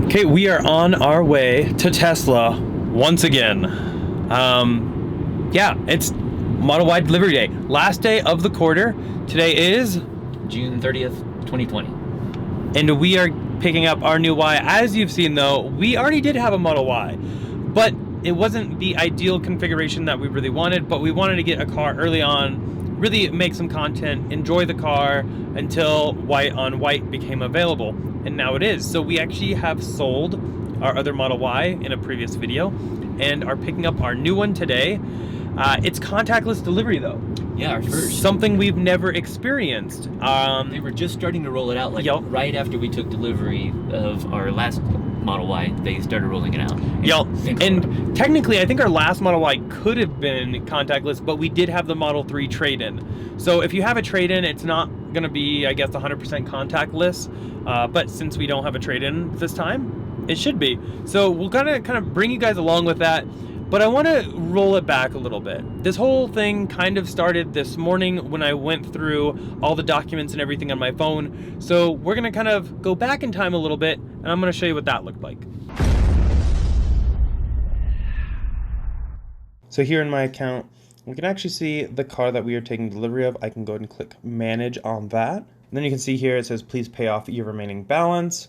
Okay, we are on our way to Tesla once again. Yeah, it's Model Y delivery day. Last day of the quarter. Today is June 30th, 2020. And we are picking up our new Y. As you've seen though, we already did have a Model Y, but it wasn't the ideal configuration that we really wanted, but we wanted to get a car early on, really make some content, enjoy the car until white on white became available. And now it is. So we actually have sold our other Model Y in a previous video and are picking up our new one today. It's contactless delivery though. Yeah, our first. Something we've never experienced. They were just starting to roll it out, right after we took delivery of our last Model Y, they started rolling it out. And technically, I think our last Model Y could have been contactless, but we did have the Model 3 trade-in. So if you have a trade-in, it's not going to be, I guess, 100% contactless. But since we don't have a trade-in this time, it should be. So we'll kind of bring you guys along with that. But I want to roll it back a little bit. This whole thing kind of started this morning when I went through all the documents and everything on my phone. So we're going to kind of go back in time a little bit, and I'm going to show you what that looked like. So here in my account, we can actually see the car that we are taking delivery of. I can go ahead and click manage on that. And then you can see here it says, please pay off your remaining balance.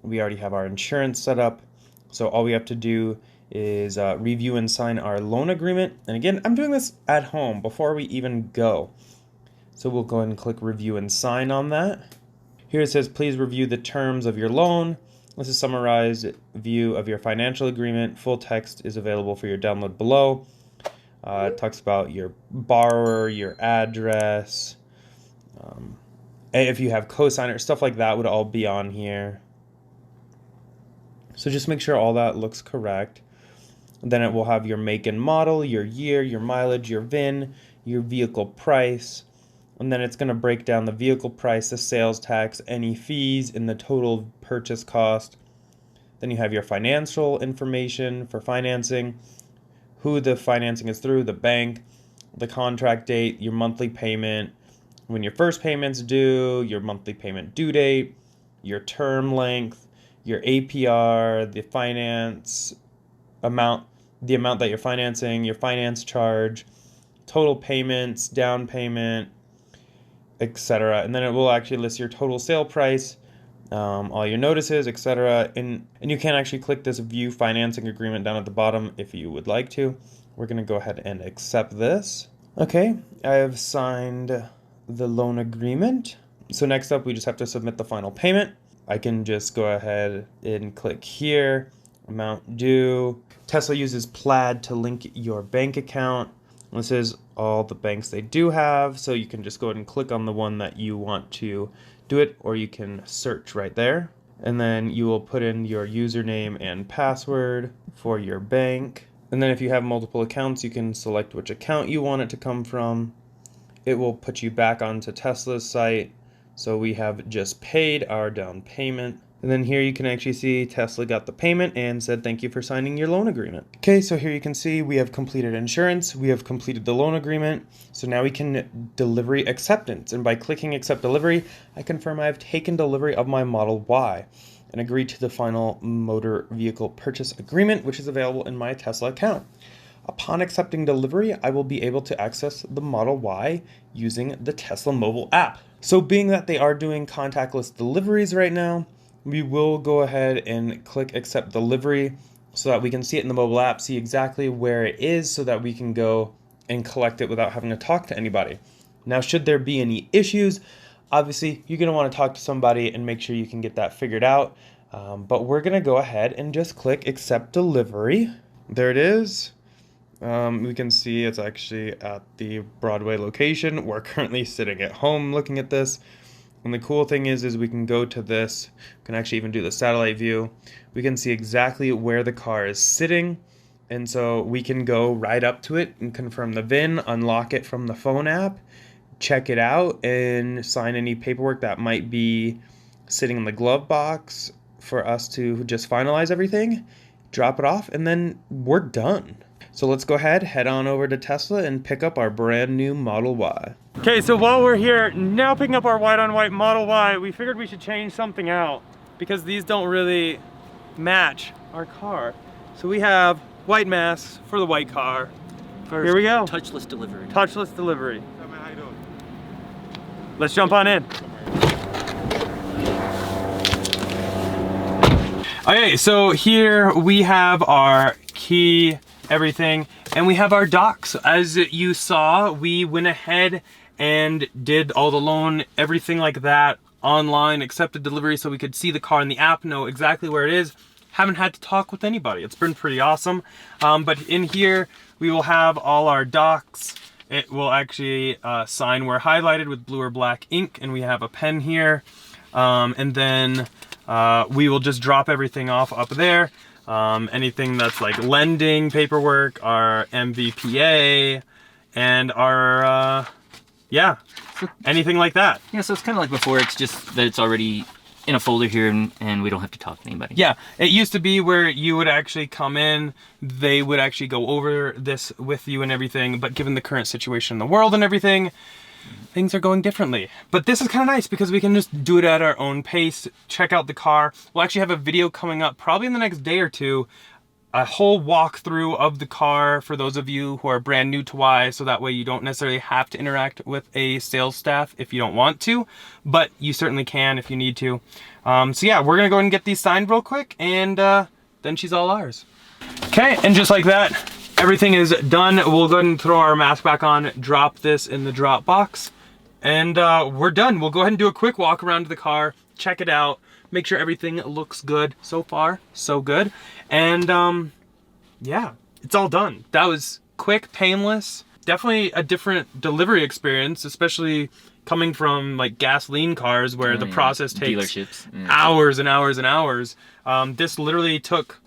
We already have our insurance set up. So all we have to do is review and sign our loan agreement. And again, I'm doing this at home before we even go. So we'll go ahead and click review and sign on that. Here it says, please review the terms of your loan. This is a summarized view of your financial agreement. Full text is available for your download below. It talks about your borrower, your address. If you have co-signer, stuff like that would all be on here. So just make sure all that looks correct. Then it will have your make and model, your year, your mileage, your VIN, your vehicle price. And then it's going to break down the vehicle price, the sales tax, any fees, and the total purchase cost. Then you have your financial information for financing, who the financing is through, the bank, the contract date, your monthly payment, when your first payment's due, your monthly payment due date, your term length, your APR, the finance amount, the amount that you're financing, your finance charge, total payments, down payment, etc. And then it will actually list your total sale price, all your notices, etc. And you can actually click this view financing agreement down at the bottom if you would like to. We're going to go ahead and accept this. Okay, I have signed the loan agreement. So next up, we just have to submit the final payment. I can just go ahead and click here, amount due. Tesla uses Plaid to link your bank account. This is all the banks they do have, so you can just go ahead and click on the one that you want to do it, or you can search right there. And then you will put in your username and password for your bank. And then if you have multiple accounts, you can select which account you want it to come from. It will put you back onto Tesla's site. So we have just paid our down payment. And then here you can actually see Tesla got the payment and said, thank you for signing your loan agreement. Okay, so here you can see we have completed insurance. We have completed the loan agreement. So now we can delivery acceptance. And by clicking accept delivery, I confirm I have taken delivery of my Model Y and agreed to the final motor vehicle purchase agreement, which is available in my Tesla account. Upon accepting delivery, I will be able to access the Model Y using the Tesla mobile app. So being that they are doing contactless deliveries right now, we will go ahead and click accept delivery so that we can see it in the mobile app, see exactly where it is so that we can go and collect it without having to talk to anybody. Now, should there be any issues, obviously you're going to want to talk to somebody and make sure you can get that figured out. But we're going to go ahead and just click accept delivery. There it is. We can see it's actually at the Broadway location. We're currently sitting at home looking at this. And the cool thing is we can go to this, we can actually even do the satellite view. We can see exactly where the car is sitting. And so we can go right up to it and confirm the VIN, unlock it from the phone app, check it out, and sign any paperwork that might be sitting in the glove box for us to just finalize everything, drop it off, and then we're done. So let's go ahead, head on over to Tesla and pick up our brand new Model Y. Okay, so while we're here, now picking up our white on white Model Y, we figured we should change something out because these don't really match our car. So we have white masks for the white car. First, here we go. Touchless delivery. Touchless delivery. Let's jump on in. Okay, so here we have our key, everything, and we have our docs. As you saw, we went ahead and did all the loan, everything like that, online, accepted delivery so we could see the car in the app, know exactly where it is. Haven't had to talk with anybody. It's been pretty awesome. But in here, we will have all our docs. It will actually sign where highlighted with blue or black ink, and we have a pen here. And then we will just drop everything off up there. Anything that's like lending paperwork, our MVPA, and our, yeah, anything like that. Yeah, so it's kind of like before, it's just that it's already in a folder here and we don't have to talk to anybody. Yeah, it used to be where you would actually come in, they would actually go over this with you and everything, but given the current situation in the world and everything, things are going differently. But this is kind of nice because we can just do it at our own pace, check out the car. We'll actually have a video coming up probably in the next day or two, a whole walkthrough of the car for those of you who are brand new to Wise, so that way you don't necessarily have to interact with a sales staff if you don't want to, but you certainly can if you need to. So yeah, we're gonna go ahead and get these signed real quick, and then she's all ours. Okay, and just like that, everything is done. We'll go ahead and throw our mask back on, drop this in the drop box, and we're done. We'll go ahead and do a quick walk around the car, check it out, make sure everything looks good. So far, so good. And yeah, it's all done. That was quick, painless. Definitely a different delivery experience, especially coming from like gasoline cars where the process takes dealerships. hours and hours and hours. This literally took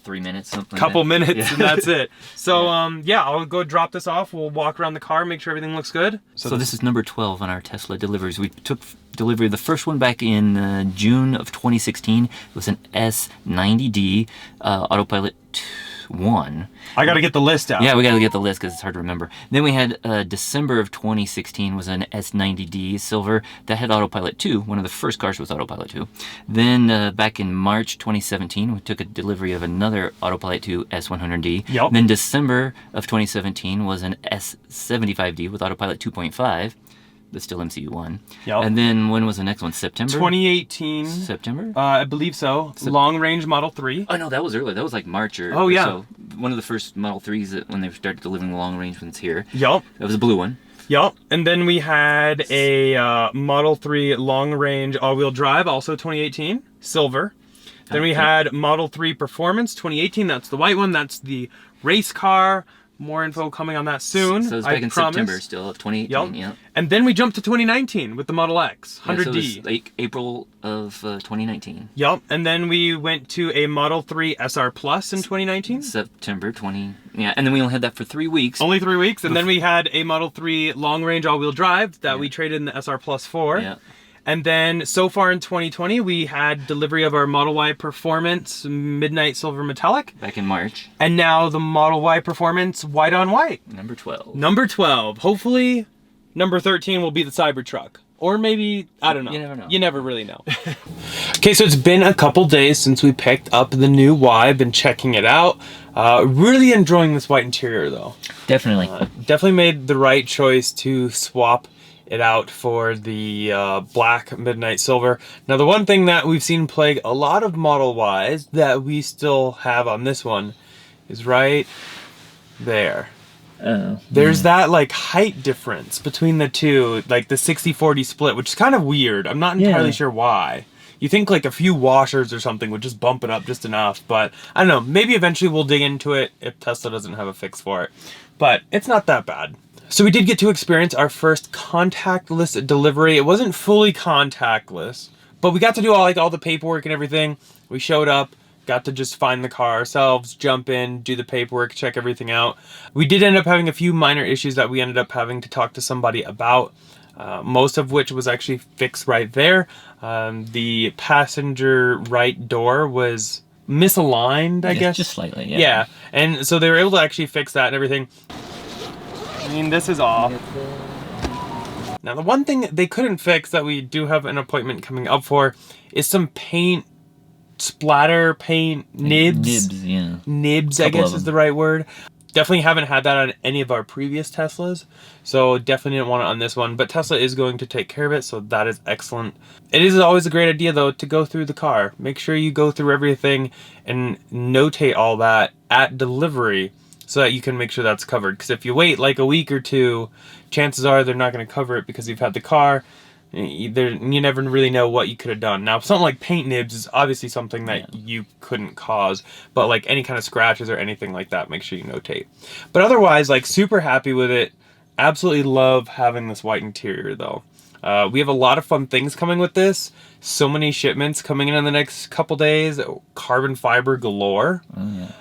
3 minutes, something. Couple like that. minutes, and that's it. So yeah, I'll go drop this off. We'll walk around the car, make sure everything looks good. So this is number 12 on our Tesla deliveries. We took delivery of the first one back in June of 2016. It was an S90D Autopilot 1. I gotta get the list out. Yeah, we gotta get the list because it's hard to remember. Then we had December of 2016 was an S90D Silver that had Autopilot 2, one of the first cars with Autopilot 2. Then back in March 2017, we took a delivery of another Autopilot 2 S100D. Yep. Then December of 2017 was an S75D with Autopilot 2.5. That's still MCU1. Yep. And then when was the next one? September? 2018. September? I believe so. Long range Model 3. Oh no, that was earlier. That was like March or Oh, yeah. so. One of the first Model 3s that when they started delivering the long range ones here. Yup. That was a blue one. Yup. And then we had a Model 3 long range all-wheel drive, also 2018, silver. Then we had Model 3 Performance 2018. That's the white one. That's the race car. More info coming on that soon. So it's back in September still of 2018. Yep. Yeah. And then we jumped to 2019 with the Model X 100D. So it was like April of 2019. Yup. And then we went to a Model 3 SR Plus in 2019. September 20. Yeah. And then we only had that for 3 weeks. Only 3 weeks. And then we had a Model 3 long range all-wheel drive that we traded in the SR Plus for. Yeah. And then so far in 2020, we had delivery of our Model Y Performance Midnight Silver Metallic. Back in March. And now the Model Y Performance White on White. Number 12. Number 12. Hopefully, number 13 will be the Cybertruck. Or maybe, I don't know. You never know. You never really know. Okay, so it's been a couple days since we picked up the new Y. I've been checking it out. Really enjoying this white interior, though. Definitely. Definitely made the right choice to swap it out for the black Midnight Silver. Now, the one thing that we've seen plague a lot of Model Ys that we still have on this one is right there. Oh. There's that like height difference between the two, like the 60-40 split, which is kind of weird. I'm not entirely sure why. You think like a few washers or something would just bump it up just enough, but I don't know. Maybe eventually we'll dig into it if Tesla doesn't have a fix for it. But it's not that bad. So we did get to experience our first contactless delivery. It wasn't fully contactless, but we got to do all the paperwork and everything. We showed up, got to just find the car ourselves, jump in, do the paperwork, check everything out. We did end up having a few minor issues that we ended up having to talk to somebody about, most of which was actually fixed right there. The passenger right door was misaligned, I guess. Just slightly, yeah. Yeah, and so they were able to actually fix that and everything. I mean, this is off. Now, the one thing they couldn't fix that we do have an appointment coming up for is some paint splatter paint nibs. Yeah. Nibs, I guess is the right word. Definitely haven't had that on any of our previous Teslas, so definitely didn't want it on this one, but Tesla is going to take care of it, so that is excellent. It is always a great idea, though, to go through the car. Make sure you go through everything and notate all that at delivery so that you can make sure that's covered, because if you wait like a week or two, chances are they're not going to cover it because you've had the car. You never really know what you could have done. Now, something like paint nibs is obviously something that you couldn't cause, but like any kind of scratches or anything like that, make sure you notate. But otherwise, like, super happy with it. Absolutely love having this white interior, though. We have a lot of fun things coming with this. So many shipments coming in the next couple days. Carbon fiber galore. Oh, yeah.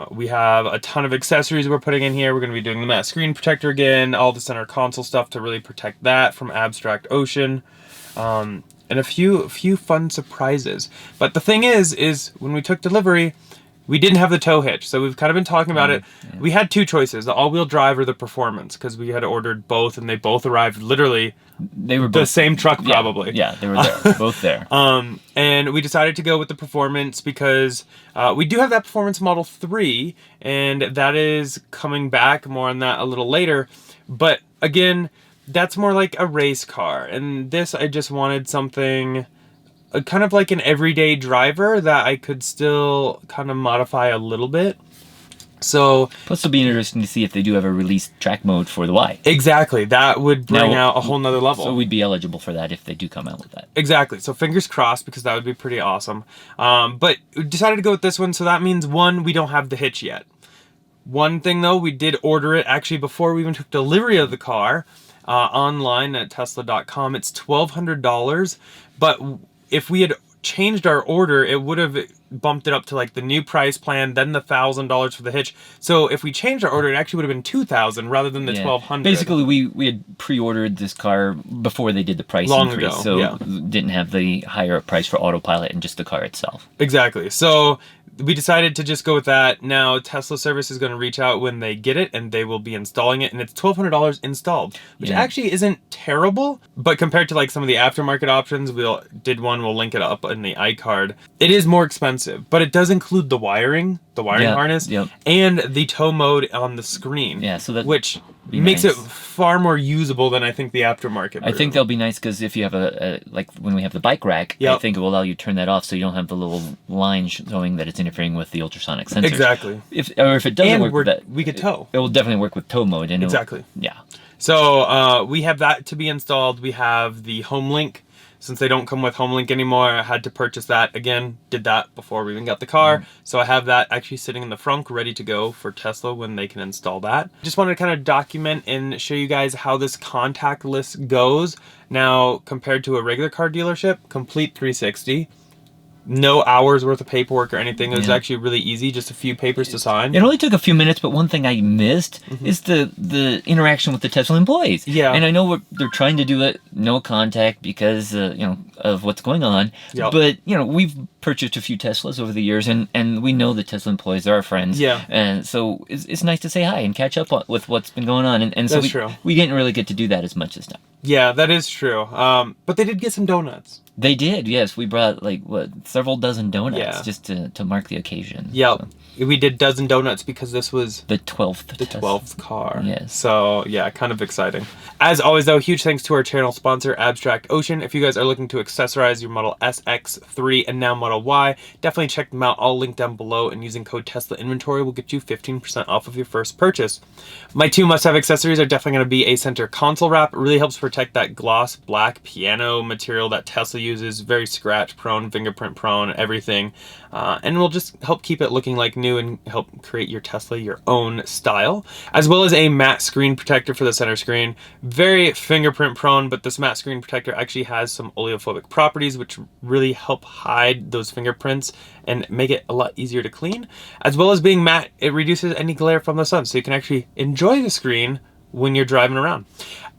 We have a ton of accessories we're putting in here. We're going to be doing the matte screen protector again, all the center console stuff to really protect that from Abstract Ocean, and a few fun surprises. But the thing is when we took delivery, we didn't have the tow hitch, so we've kind of been talking about it. Yeah. We had two choices, the all-wheel drive or the performance, because we had ordered both, and they both arrived literally they were both, the same truck, probably. Yeah, they were there, both there. And we decided to go with the performance because we do have that performance Model 3, and that is coming back. More on that a little later. But again, that's more like a race car, and this, I just wanted something kind of like an everyday driver that I could still kind of modify a little bit. So plus it'll be interesting to see if they do have a released track mode for the Y. Exactly, that would bring out a whole nother level. So we'd be eligible for that if they do come out with that. Exactly, so fingers crossed, because that would be pretty awesome. But we decided to go with this one, so that means, one, we don't have the hitch yet. One thing though, we did order it actually before we even took delivery of the car online at Tesla.com. It's $1,200, but if we had changed our order, it would have bumped it up to like the new price plan, then the $1,000 for the hitch. So if we changed our order, it actually would have been $2,000 rather than the $1,200. Basically, we had pre-ordered this car before they did the price increase, so didn't have the higher price for autopilot and just the car itself. Exactly. So we decided to just go with that. Now Tesla service is going to reach out when they get it, and they will be installing it, and it's $1,200 installed, which actually isn't terrible, but compared to like some of the aftermarket options, we'll link it up in the iCard. It is more expensive, but it does include the wiring harness, and the tow mode on the screen. Yeah, so that which makes it far more usable than I think the aftermarket version. I think that'll be nice, because if you have like when we have the bike rack, I think it will allow you to turn that off so you don't have the little line showing that it's interfering with the ultrasonic sensors. Exactly. If it doesn't work with that, we could tow. It will definitely work with tow mode. And exactly. Yeah. So we have that to be installed. We have the home link. Since they don't come with HomeLink anymore, I had to purchase that. Again, did that before we even got the car. So I have that actually sitting in the frunk, ready to go for Tesla when they can install that. Just wanted to kind of document and show you guys how this contactless goes. Now, compared to a regular car dealership, complete 360. No hours worth of paperwork or anything. It was actually really easy, just a few papers to sign. It only took a few minutes, but one thing I missed is the interaction with the Tesla employees. Yeah. And I know they're trying to do it no contact because of what's going on. Yep. But we've purchased a few Teslas over the years, and we know the Tesla employees are our friends. Yeah. And so it's nice to say hi and catch up with what's been going on. And so true. We didn't really get to do that as much this time. Yeah, that is true. But they did get some donuts. They did, yes. We brought several dozen donuts just to mark the occasion. Yep. So. We did dozen donuts because this was the 12th. The 12th car. Yes. So yeah, kind of exciting. As always though, huge thanks to our channel sponsor, Abstract Ocean. If you guys are looking to accessorize your Model S, X, 3, and now Model Y, definitely check them out. I'll link down below, and using code Tesla Inventory will get you 15% off of your first purchase. My two must-have accessories are definitely going to be a center console wrap. It really helps protect that gloss black piano material that Tesla uses. Very scratch prone, fingerprint prone, everything. And will just help keep it looking like new and help create your Tesla your own style. As well as a matte screen protector for the center screen. Very fingerprint prone, but this matte screen protector actually has some oleophobic properties which really help hide those fingerprints and make it a lot easier to clean. As well as being matte, it reduces any glare from the sun, so you can actually enjoy the screen when you're driving around.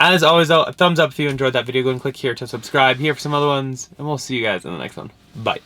As always though, a thumbs up if you enjoyed that video. Go and click here to subscribe, here for some other ones, and we'll see you guys in the next one. Bye.